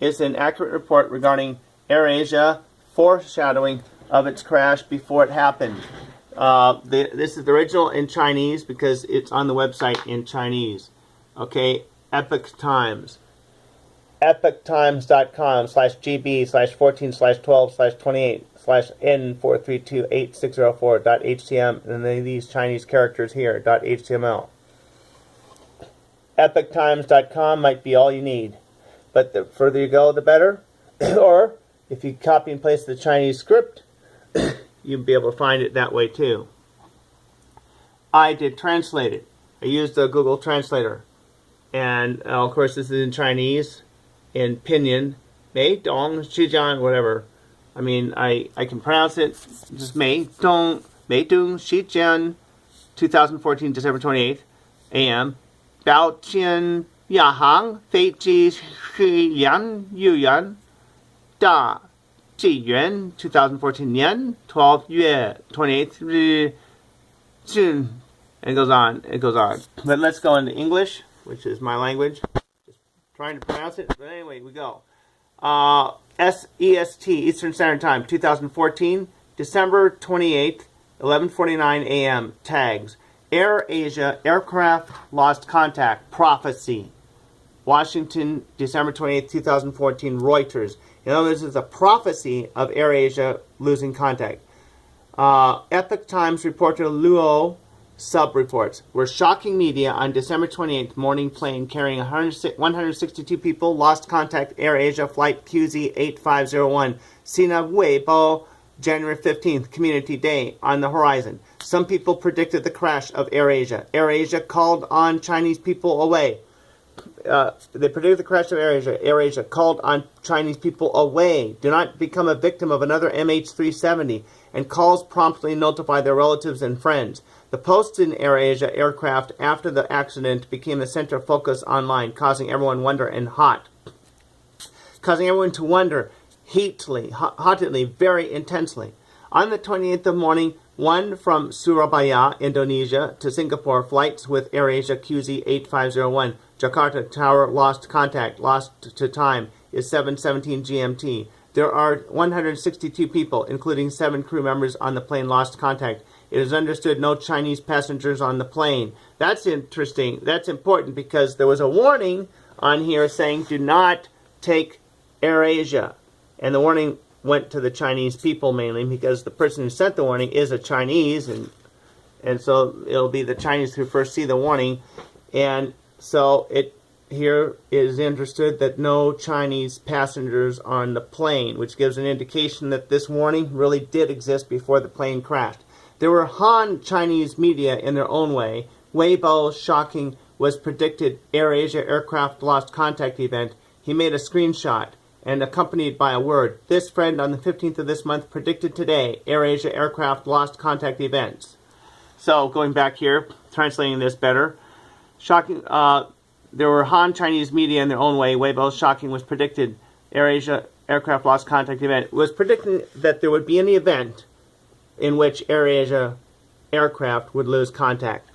is an accurate report regarding Air Asia, foreshadowing of its crash before it happened. This is the original in Chinese because it's on the website in Chinese. Okay, Epoch Times. epochtimes.com/gb/14/12/28/N4328604.htm, and then these Chinese characters here, .html. epochtimes.com might be all you need, but the further you go, the better. Or if you copy and paste the Chinese script, you'll be able to find it that way too. I did translate it. I used a Google Translator, and of course this is in Chinese, in Pinyin, Mei Dong Shijian, whatever. I mean, I can pronounce it. Just Mei Dong Shijian, 2014, December 28th, a.m. Bao Qian Yahang Fei Ji Shi Yan Yu Yan Da Ji Yuan, 2014 Yen, 12 Yue 28th Jun, and it goes on. It goes on. But let's go into English, which is my language. Trying to pronounce it, but anyway, we go. EST, Eastern Standard Time, 2014, December 28th, 11:49 a.m. Tags: Air Asia aircraft lost contact. Prophecy. Washington, December 28th, 2014. Reuters. In other words, it's a prophecy of Air Asia losing contact. Epoch Times reporter Luo sub-reports were shocking media on December 28th morning plane carrying 162 people lost contact Air Asia flight QZ8501 Sina Weibo January 15th Community Day on the horizon. Some people predicted the crash of Air Asia. Air Asia called on Chinese people away. They predicted the crash of Air Asia. Air Asia called on Chinese people away. Do not become a victim of another MH370, and calls promptly notify their relatives and friends. The posts in Air Asia aircraft after the accident became the center of focus online, causing everyone wonder to wonder hotly, very intensely. On the 28th of morning, one from Surabaya, Indonesia, to Singapore flights with Air Asia QZ8501 Jakarta Tower lost contact, lost to time, is 7:17 GMT. There are 162 people, including 7 crew members on the plane, lost contact. It is understood no Chinese passengers on the plane. That's interesting. That's important because there was a warning on here saying do not take Air Asia. And the warning went to the Chinese people mainly because the person who sent the warning is a Chinese, and so it'll be the Chinese who first see the warning. And so it here is understood that no Chinese passengers on the plane, which gives an indication that this warning really did exist before the plane crashed. There were Han Chinese media in their own way. Weibo shocking was predicted Air Asia aircraft lost contact event. He made a screenshot and accompanied by a word. This friend on the 15th of this month predicted today Air Asia aircraft lost contact events. So going back here, translating this better. Shocking. There were Han Chinese media in their own way. Weibo shocking was predicted Air Asia aircraft lost contact event. It was predicting that there would be an event in which Air Asia aircraft would lose contact.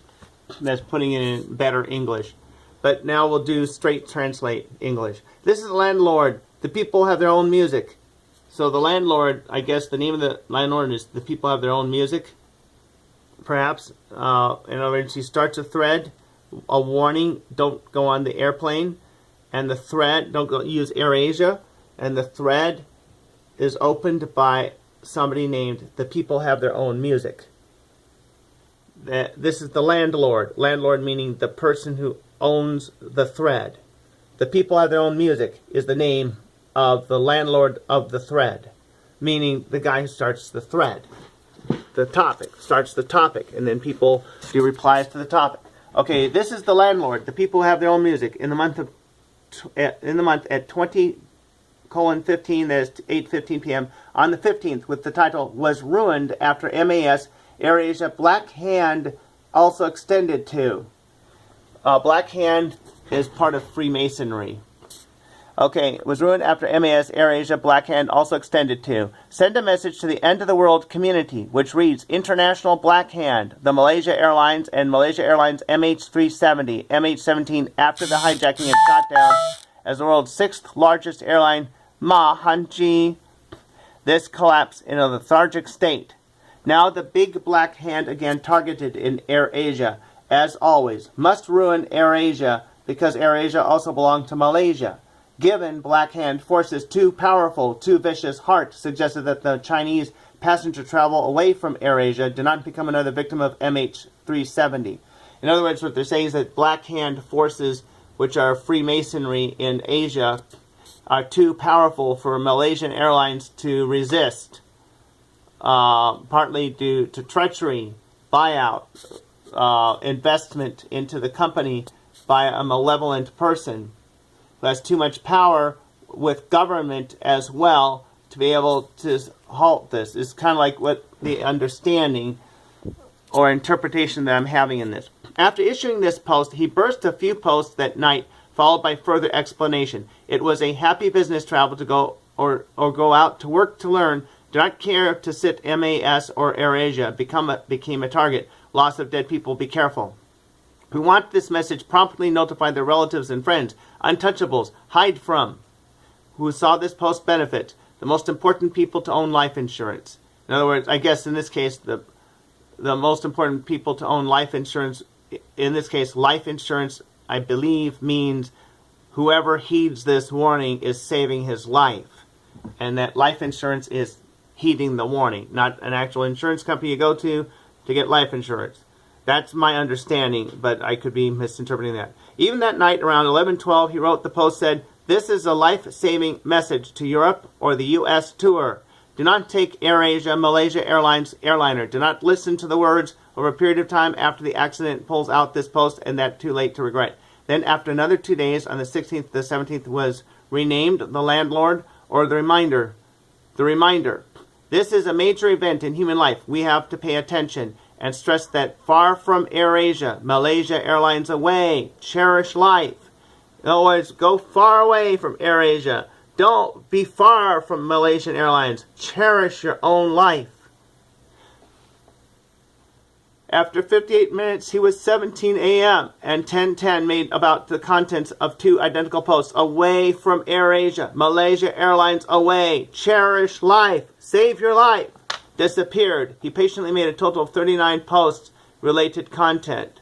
That's putting it in better English. But now we'll do straight translate English. This is the landlord. The people have their own music. So the landlord, I guess the name of the landlord is the people have their own music. Perhaps. In other words, he starts a thread, a warning, don't go on the airplane. And the thread, don't go use Air Asia. And the thread is opened by somebody named the people have their own music. This is the landlord. Landlord meaning the person who owns the thread. The people have their own music is the name of the landlord of the thread, meaning the guy who starts the thread. The topic starts the topic, and then people do replies to the topic. Okay, this is the landlord. The people have their own music in the month at 20:15. That is 8:15 p.m. on the 15th, with the title "Was Ruined After MAS Air Asia Black Hand Also Extended to." Black Hand is part of Freemasonry. Okay, was ruined after MAS Air Asia Black Hand also extended to. Send a message to the end of the world community, which reads International Black Hand, the Malaysia Airlines and Malaysia Airlines MH370, MH17 after the hijacking and shot down as the world's sixth largest airline, Ma Hanji. This collapsed in a lethargic state. Now the big black hand again targeted in Air Asia, as always, must ruin Air Asia because Air Asia also belonged to Malaysia. Given black hand forces too powerful, too vicious, Hart suggested that the Chinese passenger travel away from Air Asia do not become another victim of MH370. In other words, what they're saying is that black hand forces, which are Freemasonry in Asia, are too powerful for Malaysian Airlines to resist, partly due to treachery, buyout, investment into the company by a malevolent person who has too much power with government as well to be able to halt this. It's kind of like what the understanding or interpretation that I'm having in this. After issuing this post, he burst a few posts that night, followed by further explanation. It was a happy business travel to go or go out to work to learn. Do not care to sit MAS or AirAsia. Became a target. Loss of dead people. Be careful. We want this message promptly notify their relatives and friends, untouchables, hide from, who saw this post benefit, the most important people to own life insurance. In other words, I guess in this case, the most important people to own life insurance, in this case, life insurance, I believe, means whoever heeds this warning is saving his life. And that life insurance is heeding the warning, not an actual insurance company you go to get life insurance. That's my understanding, but I could be misinterpreting that. Even that night, around 11:12, he wrote the post, said, "This is a life-saving message to Europe or the U.S. tour. Do not take AirAsia, Malaysia Airlines airliner. Do not listen to the words over a period of time after the accident pulls out this post, and that too late to regret." Then after another 2 days, on the 16th, the 17th, was renamed the landlord or the reminder. The reminder. This is a major event in human life. We have to pay attention and stress that far from AirAsia, Malaysia Airlines away, cherish life. In other words, go far away from AirAsia. Don't be far from Malaysian Airlines. Cherish your own life. After 58 minutes, he was 17 a.m. and 10:10 made about the contents of two identical posts. Away from AirAsia, Malaysia Airlines away. Cherish life. Save your life. Disappeared. He patiently made a total of 39 posts, related content.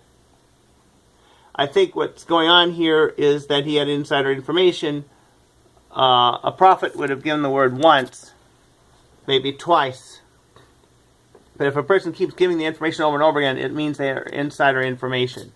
I think what's going on here is that he had insider information. A prophet would have given the word once, maybe twice. But if a person keeps giving the information over and over again, it means they are insider information.